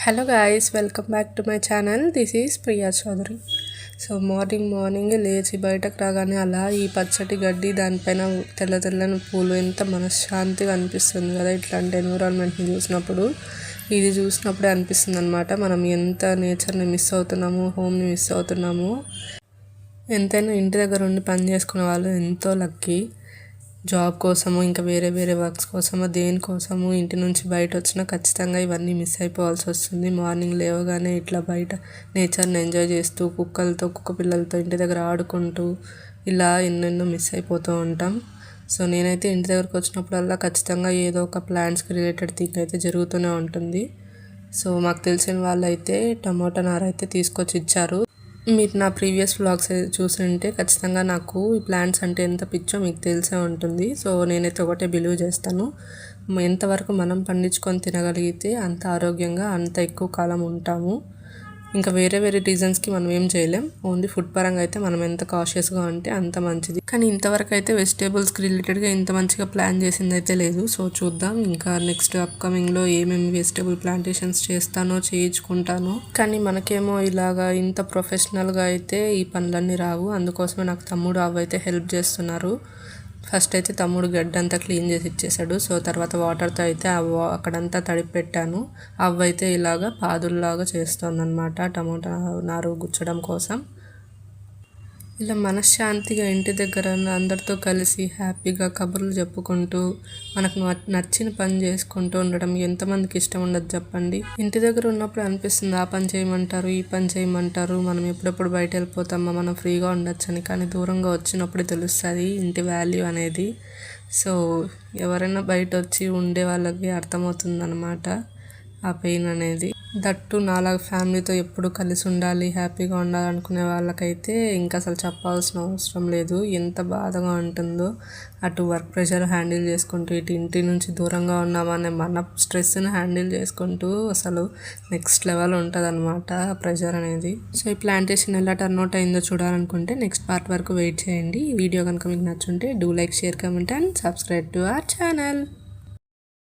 Hello guys, welcome back to my channel. This is Priya Chaudhary. So morning లేచి బయటకు రాగానే అలా ఈ పచ్చటి గడ్డి, దానిపైన తెల్ల తెల్లని పూలు ఎంత మనశ్శాంతిగా అనిపిస్తుంది కదా. ఇట్లాంటి ఎన్విరాన్మెంట్ని చూసినప్పుడు, ఇది చూసినప్పుడే అనిపిస్తుంది అనమాట మనం ఎంత నేచర్ని మిస్ అవుతున్నాము, హోమ్ని మిస్ అవుతున్నాము. ఎంతైనా ఇంటి దగ్గర ఉండి పని చేసుకునే వాళ్ళు ఎంతో లక్కీ. జాబ్ కోసము, ఇంకా వేరే వేరే వర్క్స్ కోసము, దేనికోసము ఇంటి నుంచి బయట వచ్చినా ఖచ్చితంగా ఇవన్నీ మిస్ అయిపోవాల్సి వస్తుంది. మార్నింగ్ లేవగానే ఇట్లా బయట నేచర్ని ఎంజాయ్ చేస్తూ, కుక్క పిల్లలతో ఇంటి దగ్గర ఆడుకుంటూ ఇలా ఎన్నెన్నో మిస్ అయిపోతూ ఉంటాం. సో నేనైతే ఇంటి దగ్గరకు వచ్చినప్పుడల్లా ఖచ్చితంగా ఏదో ఒక ప్లాంట్స్కి రిలేటెడ్ థింగ్ అయితే జరుగుతూనే ఉంటుంది. సో మాకు తెలిసిన వాళ్ళు అయితే టమోటా నార అయితే తీసుకొచ్చి ఇచ్చారు. మీరు నా ప్రీవియస్ వ్లాగ్స్ చూసుంటే ఖచ్చితంగా నాకు ఈ ప్లాంట్స్ అంటే ఎంత పిచ్చో మీకు తెలిసే ఉంటుంది. సో నేనైతే ఒకటే బిలీవ్ చేస్తాను, ఎంతవరకు మనం పండించుకొని తినగలిగితే అంత ఆరోగ్యంగా, అంత ఎక్కువ కాలం ఉంటాము. ఇంకా వేరే వేరే రీజన్స్కి మనం ఏం చేయలేం. ఓన్లీ ఫుడ్ పరంగా అయితే మనం ఎంత కాషియస్గా ఉంటే అంత మంచిది. కానీ ఇంతవరకు అయితే వెజిటేబుల్స్కి రిలేటెడ్గా ఇంత మంచిగా ప్లాన్ చేసింది అయితే లేదు. సో చూద్దాం ఇంకా నెక్స్ట్ అప్కమింగ్లో ఏమేమి వెజిటేబుల్ ప్లాంటేషన్స్ చేస్తానో, చేయించుకుంటానో. కానీ మనకేమో ఇలాగా ఇంత ప్రొఫెషనల్గా అయితే ఈ పనులన్నీ రావు. అందుకోసమే నాకు తమ్ముడు అవైతే హెల్ప్ చేస్తున్నారు. ఫస్ట్ అయితే తమ్ముడు గడ్డంతా క్లీన్ చేసి ఇచ్చేసాడు. సో తర్వాత వాటర్తో అయితే అక్కడంతా తడిపి పెట్టాను. అవైతే ఇలాగా పాదుల్లాగా చేస్తుందన్నమాట టమోటా నారు గుచ్చడం కోసం. ఇలా మనశ్శాంతిగా ఇంటి దగ్గర అందరితో కలిసి హ్యాపీగా కబుర్లు చెప్పుకుంటూ మనకు నచ్చిన పని చేసుకుంటూ ఉండడం ఎంతమందికి ఇష్టం ఉండదు చెప్పండి. ఇంటి దగ్గర ఉన్నప్పుడు అనిపిస్తుంది ఆ పని చేయమంటారు, ఈ పని చేయమంటారు, మనం ఎప్పుడెప్పుడు బయట వెళ్ళిపోతామా, మనం ఫ్రీగా ఉండొచ్చని. కానీ దూరంగా వచ్చినప్పుడు తెలుస్తుంది ఇంటి వాల్యూ అనేది. సో ఎవరైనా బయట వచ్చి ఉండే వాళ్ళకి అర్థమవుతుంది అన్నమాట ఆ పెయిన్ అనేది. దట్టు నాలాగా ఫ్యామిలీతో ఎప్పుడు కలిసి ఉండాలి, హ్యాపీగా ఉండాలనుకునే వాళ్ళకైతే ఇంకా అసలు చెప్పాల్సిన అవసరం లేదు ఎంత బాధగా ఉంటుందో. అటు వర్క్ ప్రెషర్ హ్యాండిల్ చేసుకుంటూ, ఇటు ఇంటి నుంచి దూరంగా ఉన్నామనే మన స్ట్రెస్ని హ్యాండిల్ చేసుకుంటూ అసలు నెక్స్ట్ లెవెల్ ఉంటుంది అనమాట ప్రెషర్ అనేది. సో ఈ ప్లాంటేషన్ ఎలా టర్న్అవుట్ అయిందో చూడాలనుకుంటే నెక్స్ట్ పార్ట్ వరకు వెయిట్ చేయండి. ఈ వీడియో కనుక మీకు నచ్చుంటే do like, share, comment and subscribe to our channel.